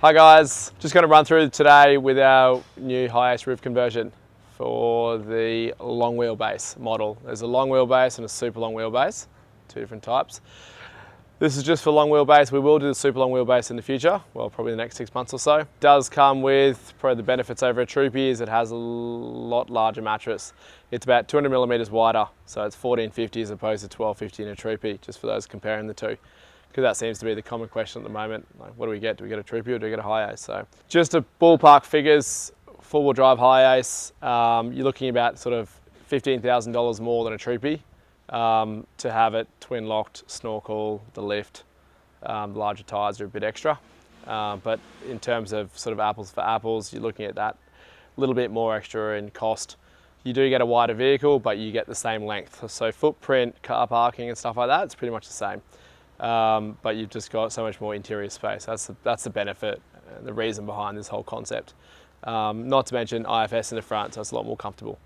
Hi guys, just going to run through today with our new HiAce roof conversion for the long wheelbase model. There's a long wheelbase and a super long wheelbase, two different types. This is just for long wheelbase. We will do the super long wheelbase in the future, well probably the next 6 months or so. It does come with probably the benefits over a Troopy is it has a lot larger mattress. It's about 200 millimeters wider, so it's 1450 as opposed to 1250 in a Troopy, just for those comparing the two. Because that seems to be the common question at the moment. Like, what do we get? Do we get a Troopy or do we get a HiAce? So just a ballpark figures, four-wheel drive HiAce, you're looking about sort of $15,000 more than a Troopy to have it twin locked, snorkel, the lift, larger tyres are a bit extra. But in terms of sort of apples for apples, you're looking at that little bit more extra in cost. You do get a wider vehicle, but you get the same length. So footprint, car parking and stuff like that, it's pretty much the same. But you've just got so much more interior space. That's the benefit, the reason behind this whole concept. Not to mention IFS in the front, so it's a lot more comfortable.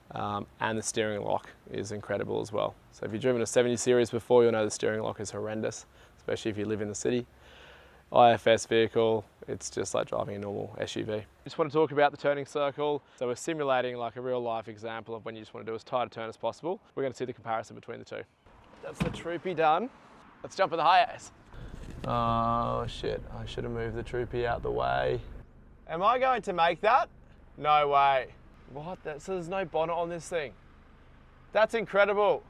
And the steering lock is incredible as well. So if you've driven a 70 series before, you'll know the steering lock is horrendous, especially if you live in the city. IFS vehicle, it's just like driving a normal SUV. Just want to talk about the turning circle. So we're simulating like a real life example of when you just want to do as tight a turn as possible. We're going to see the comparison between the two. That's the Troopy done. Let's jump in the HiAce. Oh shit, I should have moved the Troopy out the way. Am I going to make that? No way. What? So there's no bonnet on this thing. That's incredible.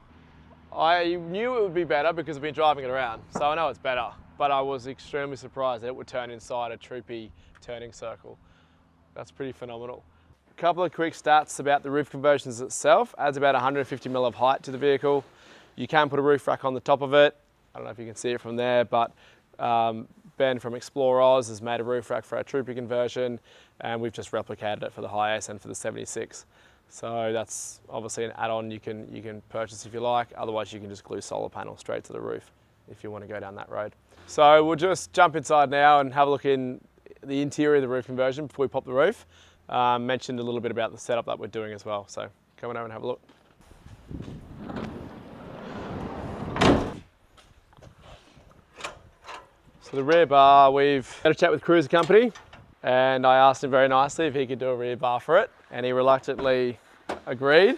I knew it would be better because I've been driving it around, so I know it's better. But I was extremely surprised that it would turn inside a Troopy turning circle. That's pretty phenomenal. A couple of quick stats about the roof conversions itself. Adds about 150 mil of height to the vehicle. You can put a roof rack on the top of it. I don't know if you can see it from there, but Ben from Explore Oz has made a roof rack for our Troopy conversion, and we've just replicated it for the HiAce and for the 76. So that's obviously an add-on you can purchase if you like. Otherwise, you can just glue solar panels straight to the roof if you want to go down that road. So we'll just jump inside now and have a look in the interior of the roof conversion before we pop the roof. Mentioned a little bit about the setup that we're doing as well. So come on over and have a look. So the rear bar, we've had a chat with Cruiser Company, and I asked him very nicely if he could do a rear bar for it, and he reluctantly agreed.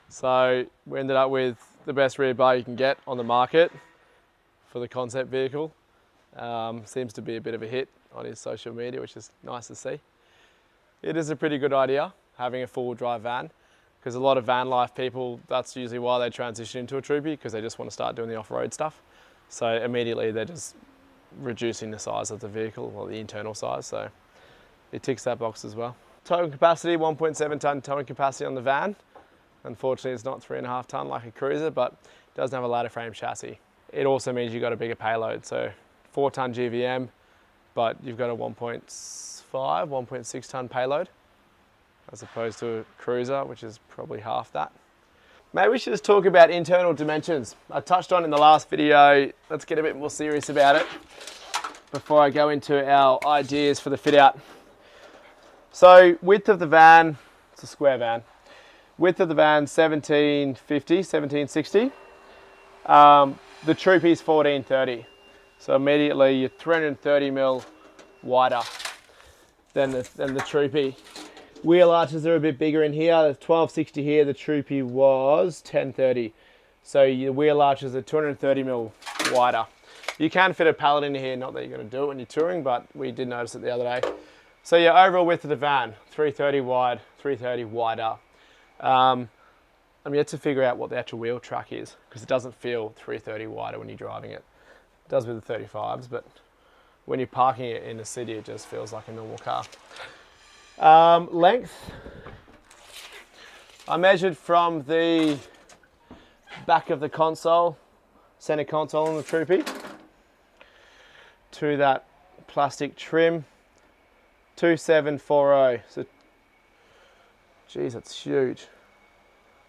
So we ended up with the best rear bar you can get on the market for the concept vehicle. Seems to be a bit of a hit on his social media, which is nice to see. It is a pretty good idea having a four-wheel drive van, because a lot of van life people, that's usually why they transition into a Troopy, because they just want to start doing the off-road stuff. So immediately they're just reducing the size of the vehicle, or the internal size, so it ticks that box as well. Towing capacity, 1.7 tonne towing capacity on the van. Unfortunately, it's not 3.5 tonne like a Cruiser, but it doesn't have a ladder frame chassis. It also means you've got a bigger payload, so 4 tonne GVM, but you've got a 1.5, 1.6 tonne payload, as opposed to a Cruiser, which is probably half that. Maybe we should just talk about internal dimensions. I touched on in the last video. Let's get a bit more serious about it before I go into our ideas for the fit out. So width of the van, it's a square van. Width of the van, 1750, 1760. The Troopy is 1430. So immediately you're 330 mil wider than the Troopy. Wheel arches are a bit bigger in here. There's 1260 here. The Troopy was 1030. So your wheel arches are 230 mil wider. You can fit a pallet in here, not that you're going to do it when you're touring, but we did notice it the other day. So your overall width of the van, 330 wide, 330 wider. I'm yet to figure out what the actual wheel track is, because it doesn't feel 330 wider when you're driving it. It does with the 35s, but when you're parking it in the city, it just feels like a normal car. Length, I measured from the back of the console, center console on the Troopy, to that plastic trim, 2740. So, geez, that's huge.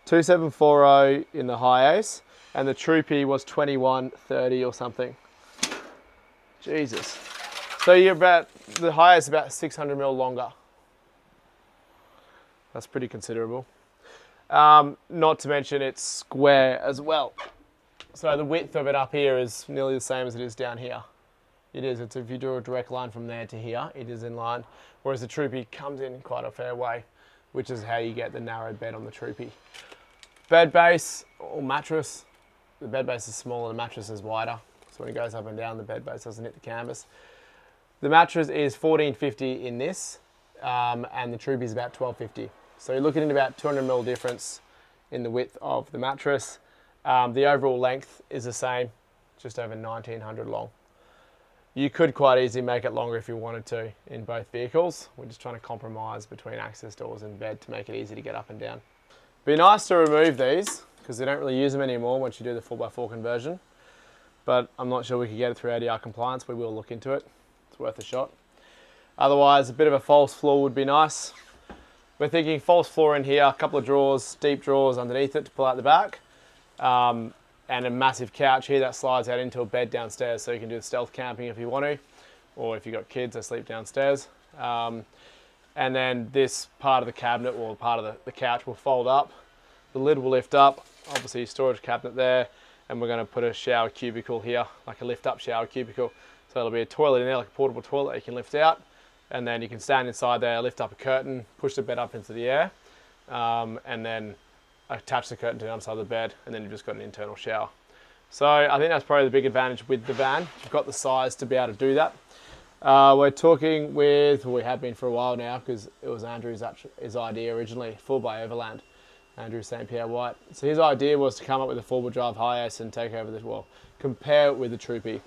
2740 in the HiAce, and the Troopy was 2130 or something. Jesus. So you're about, the HiAce is about 600 mil longer. That's pretty considerable. Not to mention it's square as well. So the width of it up here is nearly the same as it is down here. It is. If you do a direct line from there to here, it is in line. Whereas the Troopy comes in quite a fair way, which is how you get the narrow bed on the Troopy. Bed base or mattress, the bed base is smaller, the mattress is wider. So when it goes up and down, the bed base doesn't hit the canvas. The mattress is $14.50 in this, and the Troopy is about $12.50. So you're looking at about 200mm difference in the width of the mattress. The overall length is the same, just over 1900 long. You could quite easily make it longer if you wanted to in both vehicles. We're just trying to compromise between access doors and bed to make it easy to get up and down. Be nice to remove these because they don't really use them anymore once you do the 4x4 conversion. But I'm not sure we could get it through ADR compliance. We will look into it. It's worth a shot. Otherwise, a bit of a false floor would be nice. We're thinking false floor in here, a couple of drawers, deep drawers underneath it to pull out the back. And a massive couch here that slides out into a bed downstairs, so you can do stealth camping if you want to, or if you've got kids that sleep downstairs. And then this part of the cabinet, or part of the couch, will fold up. The lid will lift up, obviously storage cabinet there, and we're going to put a shower cubicle here, like a lift up shower cubicle. So it'll be a toilet in there, like a portable toilet that you can lift out, and then you can stand inside there, lift up a curtain, push the bed up into the air, and then attach the curtain to the underside of the bed, and then you've just got an internal shower. So I think that's probably the big advantage with the van. You've got the size to be able to do that. We're talking with, well, we have been for a while now, because it was Andrew's idea originally, 4x Overland, Andrew St. Pierre White. So his idea was to come up with a 4-wheel drive HiAce and take over compare it with the Troopy.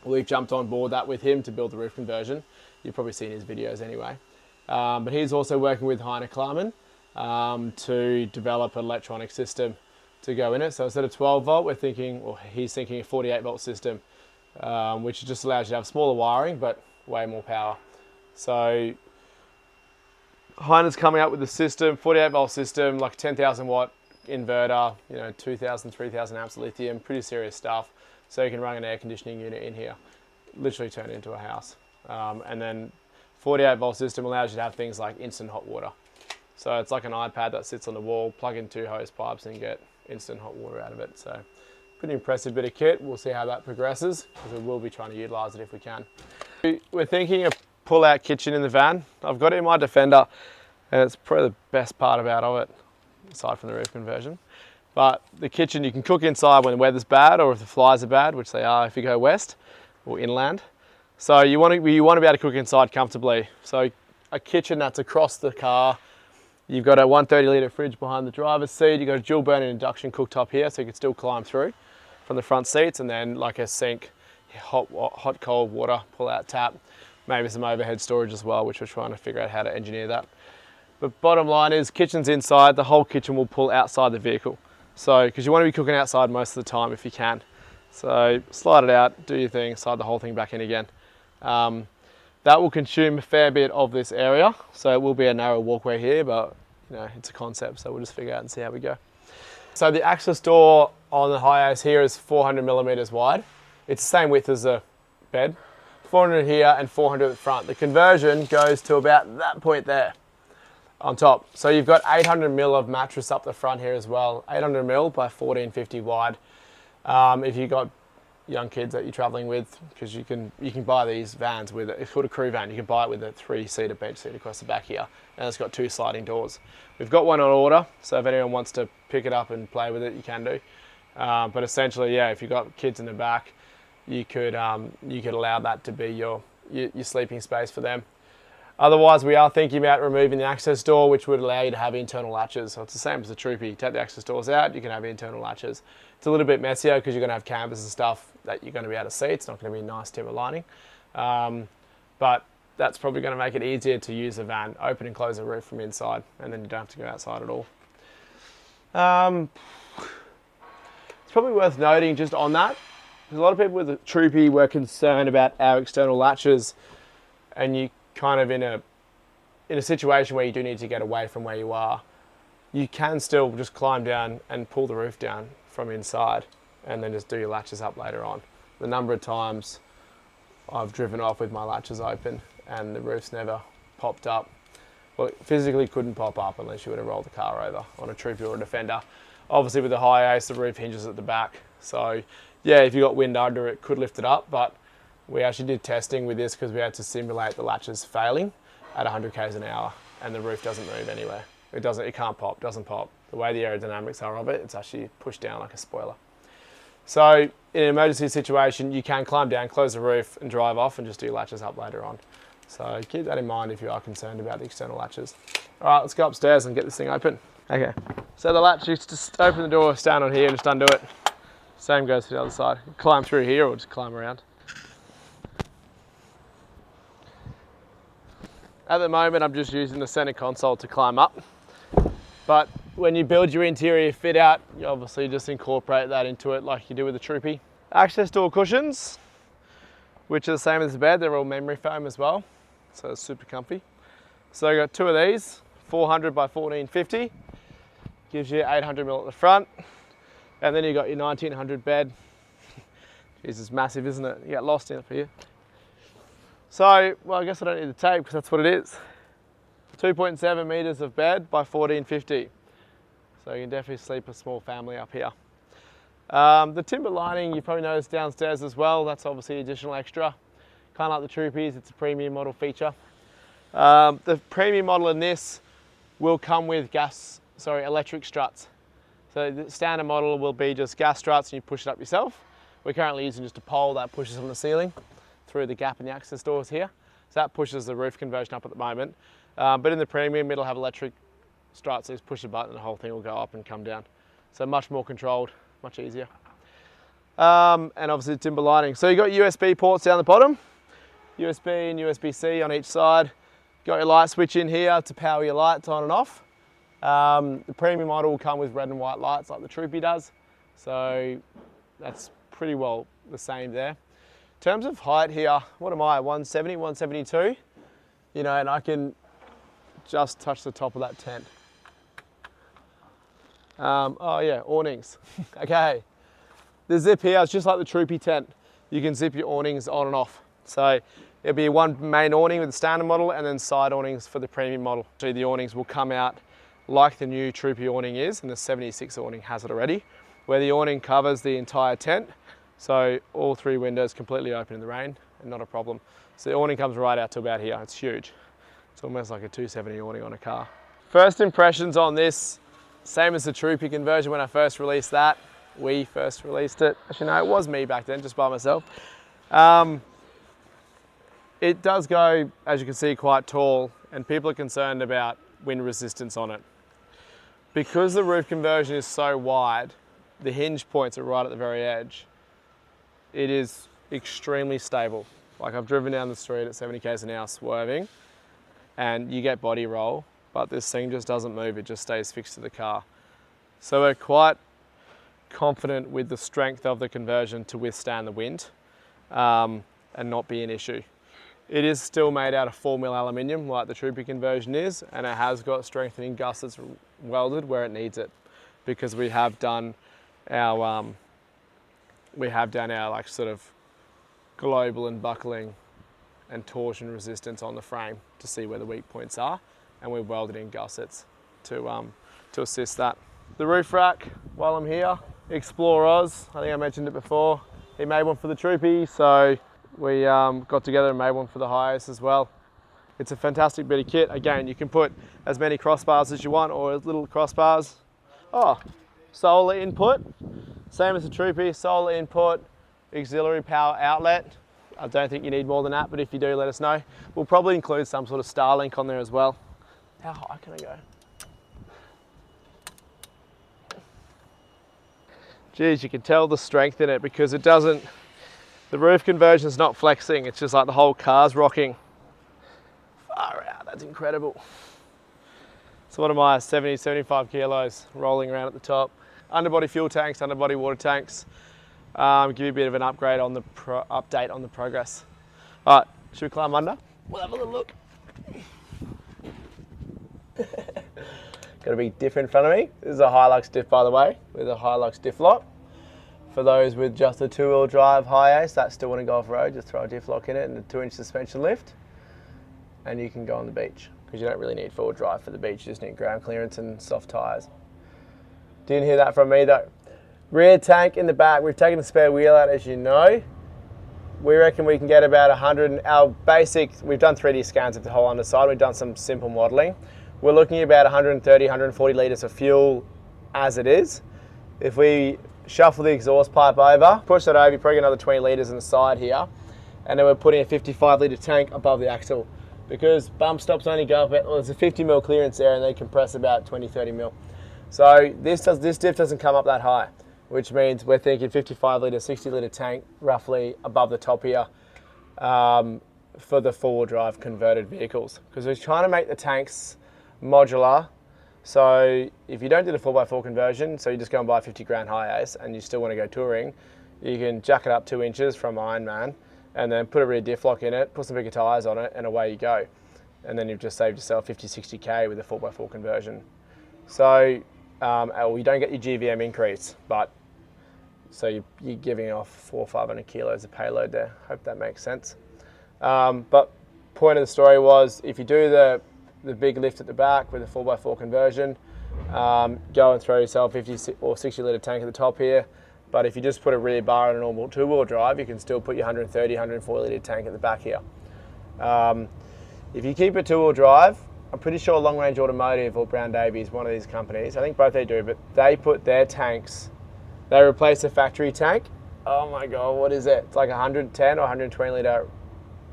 We've jumped on board that with him to build the roof conversion. You've probably seen his videos anyway. But he's also working with Heine Klarman to develop an electronic system to go in it. So instead of 12 volt, we're thinking, or he's thinking a 48 volt system, which just allows you to have smaller wiring, but way more power. So Heine's coming up with the system, 48 volt system, like 10,000 watt inverter, 2,000, 3,000 amps of lithium, pretty serious stuff. So you can run an air conditioning unit in here, literally turn it into a house. And then 48 volt system allows you to have things like instant hot water. So it's like an iPad that sits on the wall, plug in 2 hose pipes and get instant hot water out of it. So pretty impressive bit of kit. We'll see how that progresses, because we will be trying to utilize it if we can. We're thinking of pull-out kitchen in the van. I've got it in my Defender, and it's probably the best part of it, aside from the roof conversion. But the kitchen, you can cook inside when the weather's bad, or if the flies are bad, which they are if you go west or inland. So you want to be able to cook inside comfortably. So a kitchen that's across the car. You've got a 130 litre fridge behind the driver's seat. You've got a dual burner induction cooktop here, so you can still climb through from the front seats, and then like a sink, hot cold water pull out tap, maybe some overhead storage as well, which we're trying to figure out how to engineer that. But bottom line is, kitchen's inside, the whole kitchen will pull outside the vehicle. So, because you want to be cooking outside most of the time if you can. So slide it out, do your thing, slide the whole thing back in again. That will consume a fair bit of this area, so it will be a narrow walkway here, but it's a concept, so we'll just figure out and see how we go. So the access door on the HiAce here is 400mm wide. It's the same width as the bed. 400 here and 400 at the front. The conversion goes to about that point there on top. So you've got 800mm of mattress up the front here as well. 800mm by 1450 wide. If you've got young kids that you're traveling with, because you can buy these vans with it. It's called a crew van. You can buy it with a 3-seater bench seat across the back here, and it's got 2 sliding doors. We've got one on order, so if anyone wants to pick it up and play with it, you can do. But essentially, yeah, if you've got kids in the back, you could allow that to be your sleeping space for them. Otherwise, we are thinking about removing the access door, which would allow you to have internal latches. So it's the same as the Troopy. You take the access doors out, you can have internal latches. It's a little bit messier because you're going to have canvas and stuff that you're going to be able to see. It's not going to be a nice timber lining. But that's probably going to make it easier to use the van, open and close the roof from inside, and then you don't have to go outside at all. It's probably worth noting just on that, because a lot of people with the Troopy were concerned about our external latches, and you kind of in a situation where you do need to get away from where you are, you can still just climb down and pull the roof down from inside and then just do your latches up later on. The number of times I've driven off with my latches open and the roof's never popped up. Well, it physically couldn't pop up unless you were to roll the car over on a Troopy or a Defender. Obviously with the HiAce, the roof hinges at the back. So yeah, if you got wind under it, could lift it up, but We actually did testing with this because we had to simulate the latches failing at 100 k's an hour, and the roof doesn't move anywhere. It can't pop, doesn't pop. The way the aerodynamics are of it, it's actually pushed down like a spoiler. So in an emergency situation, you can climb down, close the roof and drive off and just do latches up later on. So keep that in mind if you are concerned about the external latches. All right, let's go upstairs and get this thing open. Okay, so the latch, you just open the door, stand on here, just undo it. Same goes to the other side. Climb through here or just climb around. At the moment, I'm just using the center console to climb up. But when you build your interior fit out, you obviously just incorporate that into it like you do with the Troopy. Access door cushions, which are the same as the bed. They're all memory foam as well, so it's super comfy. So I got two of these, 400 by 1450. Gives you 800 mil at the front. And then you got your 1900 bed. Jeez, it's massive, isn't it? You get lost in it for you. So, well, I guess I don't need the tape because that's what it is. 2.7 meters of bed by 1450. So you can definitely sleep a small family up here. The timber lining, you probably noticed downstairs as well. That's obviously additional extra. Kind of like the Troopies, it's a premium model feature. The premium model in this will come with electric struts. So the standard model will be just gas struts and you push it up yourself. We're currently using just a pole that pushes on the ceiling through the gap in the access doors here. So that pushes the roof conversion up at the moment. But in the premium, it'll have electric struts, so you just push a button and the whole thing will go up and come down. So much more controlled, much easier. And obviously timber lining. So you've got USB ports down the bottom, USB and USB-C on each side. Got your light switch in here to power your lights on and off. The premium model will come with red and white lights like the Troopy does. So that's pretty well the same there. In terms of height here, what am I, 170, 172? You know, and I can just touch the top of that tent. Oh yeah, awnings. Okay, the zip here is just like the Troopy tent. You can zip your awnings on and off. So it'll be one main awning with the standard model and then side awnings for the premium model. So the awnings will come out like the new Troopy awning is, and the 76 awning has it already, where the awning covers the entire tent. So all three windows completely open in the rain and not a problem. So the awning comes right out to about here. It's huge. It's almost like a 270 awning on a car. First impressions on this, same as the Troopy conversion when I first released that. We first released it. Actually, no, it was me back then, just by myself. It does go, as you can see, quite tall, and people are concerned about wind resistance on it. Because the roof conversion is so wide, the hinge points are right at the very edge. It is extremely stable. Like I've driven down the street at 70 k's an hour swerving and you get body roll, but this thing just doesn't move, it just stays fixed to the car. So we're quite confident with the strength of the conversion to withstand the wind and not be an issue. It is still made out of 4mm aluminium like the Troopy conversion is, and it has got strengthening gussets welded where it needs it, because we have done our like sort of global and buckling and torsion resistance on the frame to see where the weak points are, and we've welded in gussets to assist that. The roof rack, while I'm here, Explore Oz, I think I mentioned it before, he made one for the Troopy, so we got together and made one for the HiAce as well. It's a fantastic bit of kit. Again, you can put as many crossbars as you want, or as little crossbars. Oh, solar input, same as the Troopy, solar input, auxiliary power outlet. I don't think you need more than that, but if you do, let us know. We'll probably include some sort of Starlink on there as well. How high can I go? Geez, you can tell the strength in it because it doesn't, the roof conversion is not flexing, it's just like the whole car's rocking. Far out, that's incredible. So what am I, 70, 75 kilos rolling around at the top. Underbody fuel tanks, underbody water tanks. Give you a bit of an upgrade on the update on the progress. All right, should we climb under? We'll have a little look. Got a big diff in front of me. This is a Hilux diff, by the way, with a Hilux diff lock. For those with just a 2-wheel drive HiAce that still want to go off-road, just throw a diff lock in it and a 2-inch suspension lift, and you can go on the beach, because you don't really need forward drive for the beach, you just need ground clearance and soft tyres. Didn't hear that from me though. Rear tank in the back, we've taken the spare wheel out, as you know. we reckon we can get about 100, our basic, we've done 3D scans of the whole underside, we've done some simple modelling. We're looking at about 130, 140 litres of fuel as it is. If we shuffle the exhaust pipe over, push that over, you probably get another 20 litres in the side here, and then we're putting a 55 litre tank above the axle, because bump stops only go up, well, there's a 50 mil clearance there and they compress about 20, 30 mil. So this diff doesn't come up that high, which means we're thinking 55 litre, 60 litre tank roughly above the top here for the four-wheel drive converted vehicles, because we're trying to make the tanks modular. So if you don't do the 4x4 conversion, so you just go and buy a 50 grand HiAce and you still want to go touring, you can jack it up 2 inches from Ironman and then put a rear diff lock in it, put some bigger tyres on it, and away you go. And then you've just saved yourself 50, 60K with a 4x4 conversion. So, well, you don't get your GVM increase, but so you're giving off 400 or 500 kilos of payload there. Hope that makes sense. But point of the story was, if you do the big lift at the back with a 4x4 conversion, go and throw yourself 50 or 60 litre tank at the top here. But if you just put a rear bar on a normal two-wheel drive, you can still put your 130, 140 litre tank at the back here. If you keep a two-wheel drive, I'm pretty sure Long Range Automotive or Brown Davies, one of these companies, I think both they do, but they put their tanks, they replace the factory tank. Oh my God, what is it? It's like 110 or 120 litre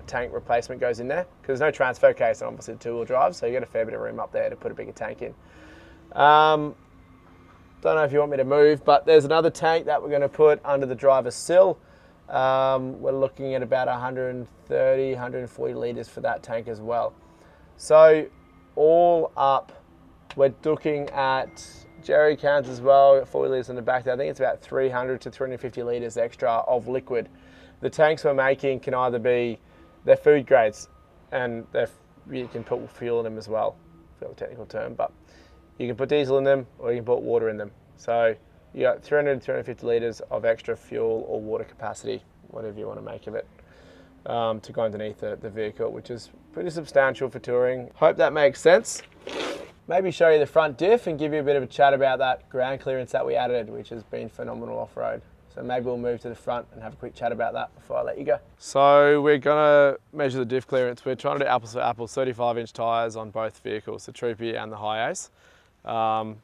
tank replacement goes in there, because there's no transfer case on obviously the two-wheel drive, so you get a fair bit of room up there to put a bigger tank in. Don't know if you want me to move, but there's another tank that we're going to put under the driver's sill. We're looking at about 130, 140 litres for that tank as well. So all up, we're looking at jerry cans as well, 40 litres in the back there. I think it's about 300 to 350 litres extra of liquid. The tanks we're making can either be, they're food grades, and you can put fuel in them as well, for the technical term, but you can put diesel in them or you can put water in them. So you got 300 to 350 litres of extra fuel or water capacity, whatever you want to make of it, to go underneath the vehicle, which is pretty substantial for touring. Hope that makes sense. Maybe show you the front diff and give you a bit of a chat about that ground clearance that we added, which has been phenomenal off-road. So maybe we'll move to the front and have a quick chat about that before I let you go. So we're gonna measure the diff clearance. We're trying to do apples to apples, 35-inch tyres on both vehicles, the Troopy and the HiAce.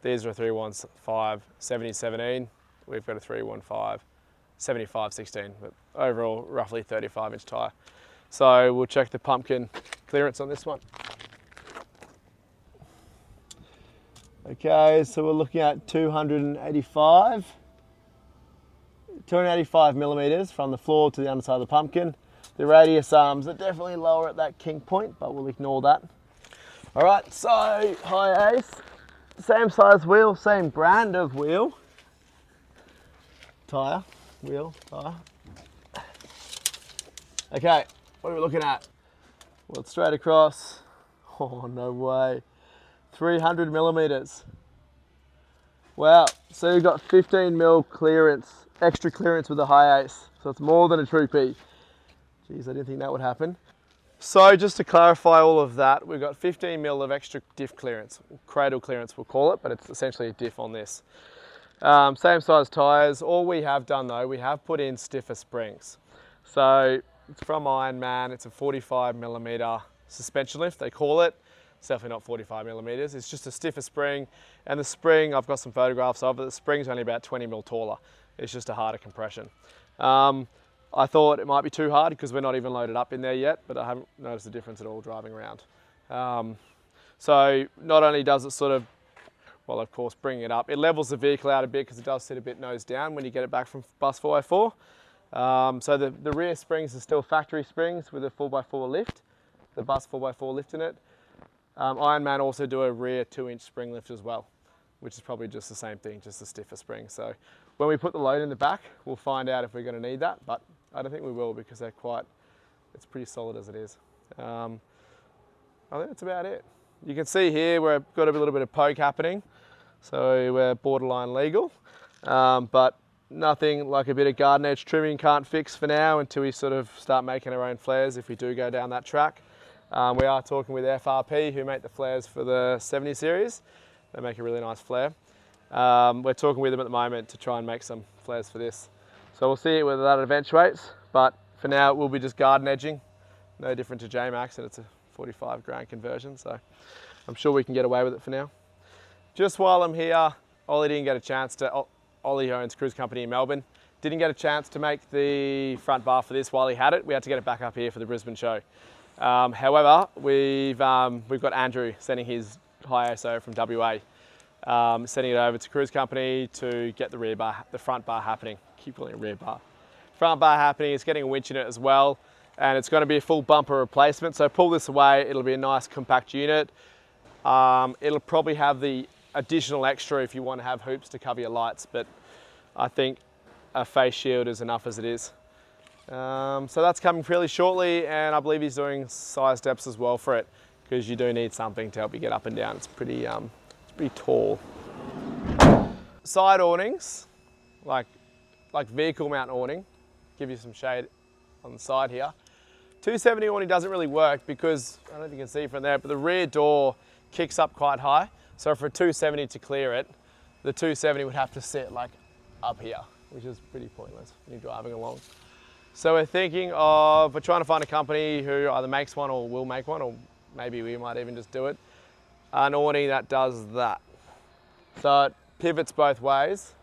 These are a 315 70-17. We've got a 315 75-16, but overall roughly 35-inch tyre. So we'll check the pumpkin clearance on this one. Okay, so we're looking at 285 millimeters from the floor to the underside of the pumpkin. The radius arms are definitely lower at that kink point, but we'll ignore that. All right, so HiAce, same size wheel, same brand of wheel, tyre, wheel, tyre. Okay, what are we looking at? Well, it's straight across. Oh, no way. 300 millimeters. Wow, so you've got 15 mil clearance, extra clearance with the HiAce. So it's more than a Troopy. Geez, I didn't think that would happen. So just to clarify all of that, we've got 15 mil of extra diff clearance, cradle clearance we'll call it, but it's essentially a diff on this. Same size tyres. All we have done though, we have put in stiffer springs. So it's from Ironman, it's a 45 millimeter suspension lift, they call it. It's definitely not 45 millimeters, it's just a stiffer spring. And the spring, I've got some photographs of it, the spring's only about 20 mil taller. It's just a harder compression. I thought it might be too hard because we're not even loaded up in there yet, but I haven't noticed a difference at all driving around. So not only does it sort of, well, of course, bring it up, it levels the vehicle out a bit because it does sit a bit nose down when you get it back from bus 4x4. So the rear springs are still factory springs with a 4x4 lift, the bus 4x4 lift in it. Ironman also do a rear 2-inch spring lift as well, which is probably just the same thing, just a stiffer spring. So when we put the load in the back, we'll find out if we're going to need that, but I don't think we will because it's pretty solid as it is. I think that's about it. You can see here we've got a little bit of poke happening, so we're borderline legal, but nothing like a bit of garden edge trimming can't fix for now until we sort of start making our own flares if we do go down that track. We are talking with FRP who make the flares for the 70 series. They make a really nice flare. We're talking with them at the moment to try and make some flares for this. So we'll see whether that eventuates, but For now, we'll be just garden edging. No different to J-Max, and it's a 45 grand conversion, so I'm sure we can get away with it for now. Just while I'm here, Ollie didn't get a chance to, Ollie owns a cruise company in Melbourne, didn't get a chance to make the front bar for this while he had it. We had to get it back up here for the Brisbane show. However, we've got Andrew sending his HiAce over from WA, sending it over to cruise company to get the rear bar, the front bar happening. Keep calling it rear bar. Front bar happening, it's getting a winch in it as well, and it's going to be a full bumper replacement. So pull this away, it'll be a nice compact unit. It'll probably have the additional extra if you want to have hoops to cover your lights, but I think a face shield is enough as it is. So that's coming fairly shortly, and I believe he's doing side steps as well for it, because you do need something to help you get up and down. It's pretty tall. Side awnings, like vehicle mount awning, give you some shade on the side here. 270 awning doesn't really work because, I don't know if you can see from there, but the rear door kicks up quite high. So for a 270 to clear it, the 270 would have to sit like up here, which is pretty pointless when you're driving along. So we're thinking of, we're trying to find a company who either makes one or will make one, or maybe we might even just do it. An awning that does that. So it pivots both ways,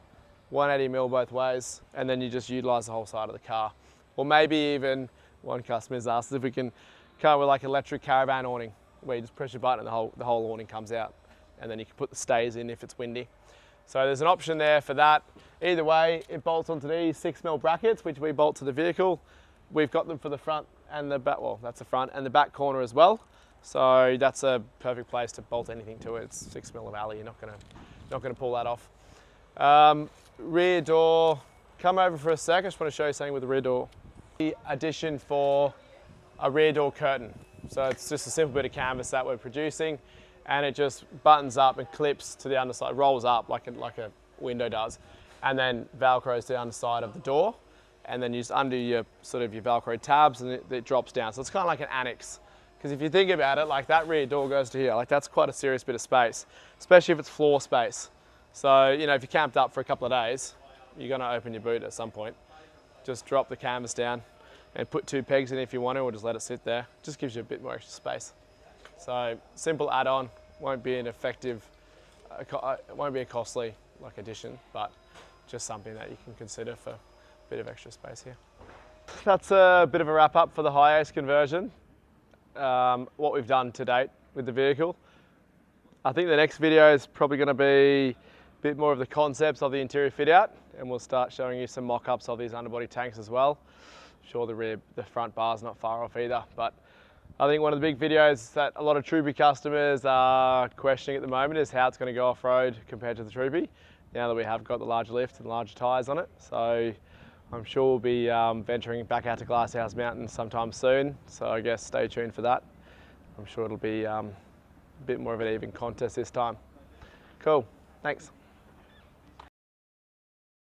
180mm both ways, and then you just utilize the whole side of the car. Or maybe even, one customer's asked if we can come with like electric caravan awning, where you just press your button and the whole awning comes out. And then you can put the stays in if it's windy. So there's an option there for that. Either way, it bolts onto these 6mm brackets, which we bolt to the vehicle. We've got them for the front and the back, well, that's the front and the back corner as well. So that's a perfect place to bolt anything to it. It's 6mm of alley, you're not gonna pull that off. Rear door, come over for a sec. I just want to show you something with the rear door. The addition for a rear door curtain. So it's just a simple bit of canvas that we're producing, and it just buttons up and clips to the underside, rolls up like a window does, and then velcros to the underside of the door, and then you just undo your your velcro tabs, and it drops down. So it's kind of like an annex, because if you think about it, like that rear door goes to here, like that's quite a serious bit of space, especially if it's floor space. So if you're camped up for a couple of days, you're going to open your boot at some point. Just drop the canvas down and put 2 pegs in if you want to, or just let it sit there. Just gives you a bit more extra space. So simple add-on, won't be an effective, it won't be a costly addition, but just something that you can consider for a bit of extra space here. That's a bit of a wrap up for the HiAce conversion. What we've done to date with the vehicle. I think the next video is probably going to be a bit more of the concepts of the interior fit out, and we'll start showing you some mock-ups of these underbody tanks as well. Sure, the front bar's not far off either, but I think one of the big videos that a lot of Troopy customers are questioning at the moment is how it's going to go off-road compared to the Troopy, now that we have got the larger lift and larger tyres on it. So I'm sure we'll be venturing back out to Glasshouse Mountain sometime soon, so I guess stay tuned for that. I'm sure it'll be a bit more of an even contest this time. Cool, thanks.